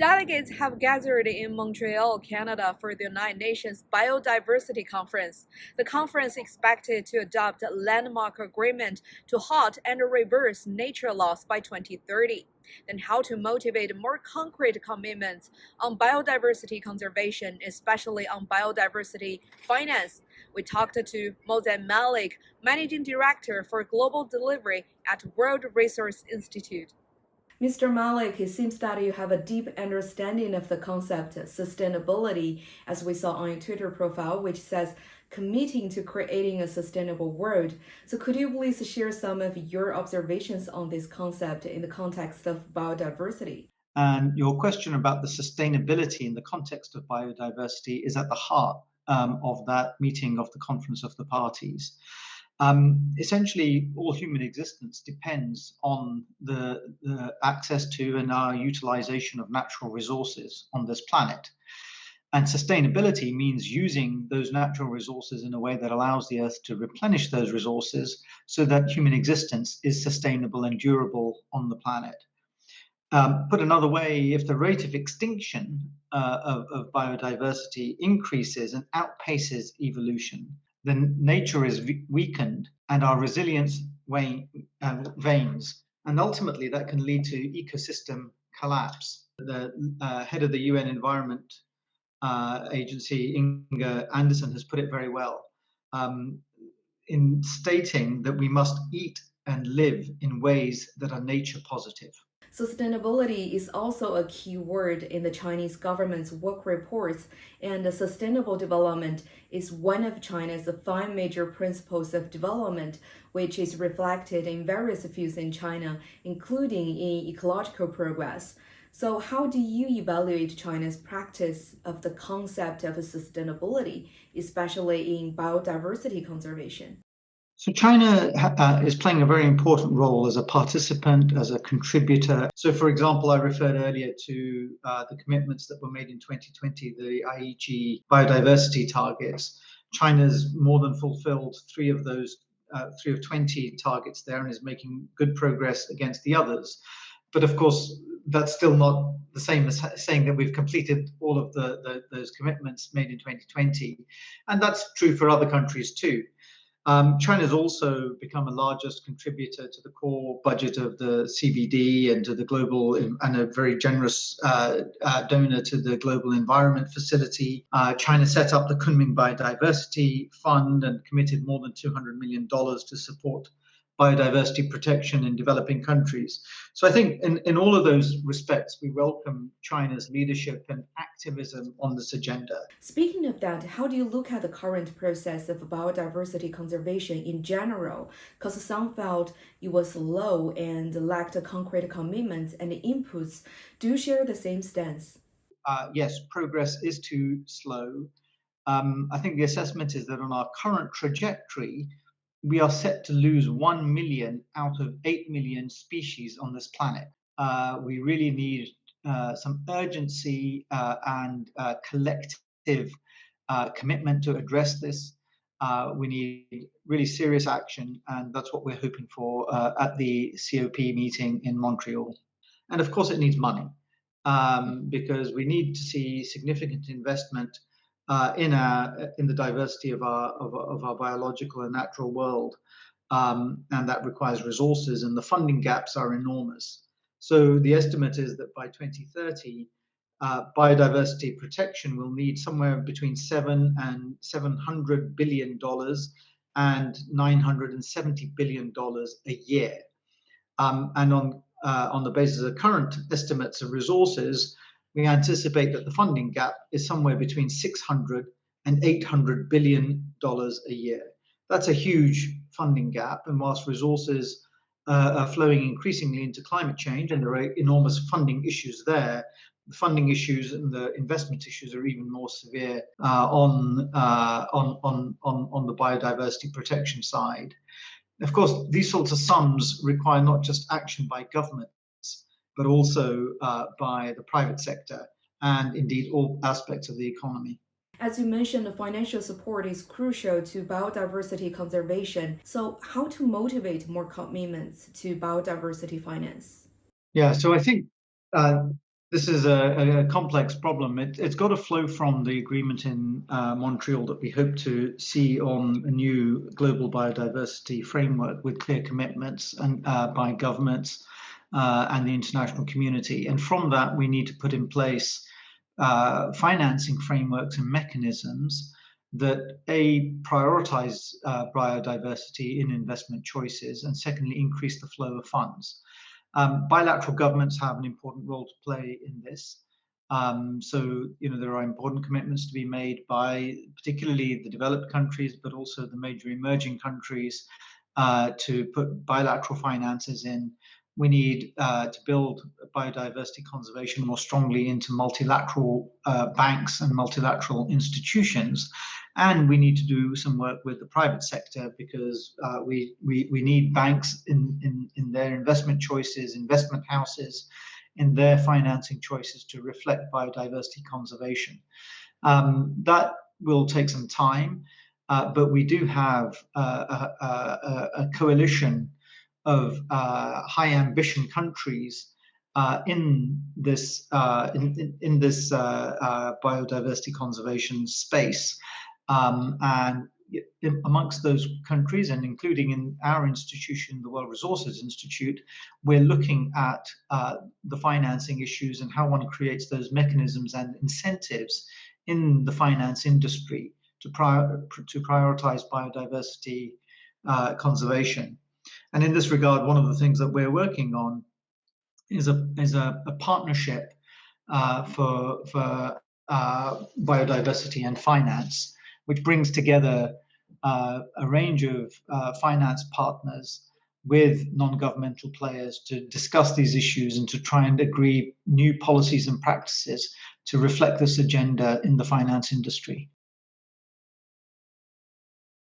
Delegates have gathered in Montreal, Canada for the United Nations Biodiversity Conference. The conference is expected to adopt a landmark agreement to halt and reverse nature loss by 2030. Then how to motivate more concrete commitments on biodiversity conservation, especially on biodiversity finance. We talked to Moazzam Malik, Managing Director for Global Delivery at World Resource Institute. Mr. Malik, it seems that you have a deep understanding of the concept of sustainability, as we saw on your Twitter profile, which says committing to creating a sustainable world. So could you please share some of your observations on this concept in the context of biodiversity? And your question about the sustainability in the context of biodiversity is at the heart of that meeting of the Conference of the Parties. Essentially, all human existence depends on the access to and our utilization of natural resources on this planet. And sustainability means using those natural resources in a way that allows the Earth to replenish those resources so that human existence is sustainable and durable on the planet. Put another way, if the rate of extinction of biodiversity increases and outpaces evolution, then nature is weakened and our resilience wanes. And ultimately, that can lead to ecosystem collapse. The head of the UN Environment Agency, Inga Anderson, has put it very well in stating that we must eat and live in ways that are nature positive. Sustainability is also a key word in the Chinese government's work reports, and sustainable development is one of China's 5 major principles of development, which is reflected in various fields in China, including in ecological progress. So how do you evaluate China's practice of the concept of sustainability, especially in biodiversity conservation? So China is playing a very important role as a participant, as a contributor. So, for example, I referred earlier to the commitments that were made in 2020, the IEG biodiversity targets. China's more than fulfilled 3 of those, 3 of 20 targets there, and is making good progress against the others. But of course, that's still not the same as saying that we've completed all of those commitments made in 2020. And that's true for other countries too. China's also become a largest contributor to the core budget of the CBD and to the global, and a very generous donor to the Global Environment Facility. China set up the Kunming Biodiversity Fund and committed more than $200 million to support biodiversity protection in developing countries. So I think in all of those respects, we welcome China's leadership and activism on this agenda. Speaking of that, how do you look at the current process of biodiversity conservation in general? Because some felt it was slow and lacked concrete commitments and inputs. Do you share the same stance? Yes, progress is too slow. I think the assessment is that on our current trajectory, we are set to lose 1 million out of 8 million species on this planet. We really need some urgency and collective commitment to address this. We need really serious action, and that's what we're hoping for at the COP meeting in Montreal. And of course, it needs money because we need to see significant investment in the diversity of our biological and natural world, and that requires resources, and the funding gaps are enormous. So the estimate is that by 2030, biodiversity protection will need somewhere between $700 and $700 billion and $970 billion a year. And on the basis of current estimates of resources, we anticipate that the funding gap is somewhere between $600 and $800 billion a year. That's a huge funding gap, and whilst resources are flowing increasingly into climate change, and there are enormous funding issues there, the funding issues and the investment issues are even more severe on the biodiversity protection side. Of course, these sorts of sums require not just action by governments, but also by the private sector and indeed all aspects of the economy. As you mentioned, the financial support is crucial to biodiversity conservation. So how to motivate more commitments to biodiversity finance? Yeah, so I think This is a complex problem. It's got to flow from the agreement in Montreal that we hope to see on a new global biodiversity framework with clear commitments and by governments and the international community. And from that, we need to put in place financing frameworks and mechanisms that prioritize biodiversity in investment choices, and secondly, increase the flow of funds. Bilateral governments have an important role to play in this. So, there are important commitments to be made by particularly the developed countries, but also the major emerging countries to put bilateral finances in. We need to build biodiversity conservation more strongly into multilateral banks and multilateral institutions. And we need to do some work with the private sector, because we need banks in their investment choices, investment houses, in their financing choices to reflect biodiversity conservation. That will take some time, but we do have a coalition of high ambition countries in this biodiversity conservation space, and amongst those countries, and including in our institution, the World Resources Institute, we're looking at the financing issues and how one creates those mechanisms and incentives in the finance industry to prioritize biodiversity conservation. And in this regard, one of the things that we're working on is a partnership for biodiversity and finance, which brings together a range of finance partners with non-governmental players to discuss these issues and to try and agree new policies and practices to reflect this agenda in the finance industry.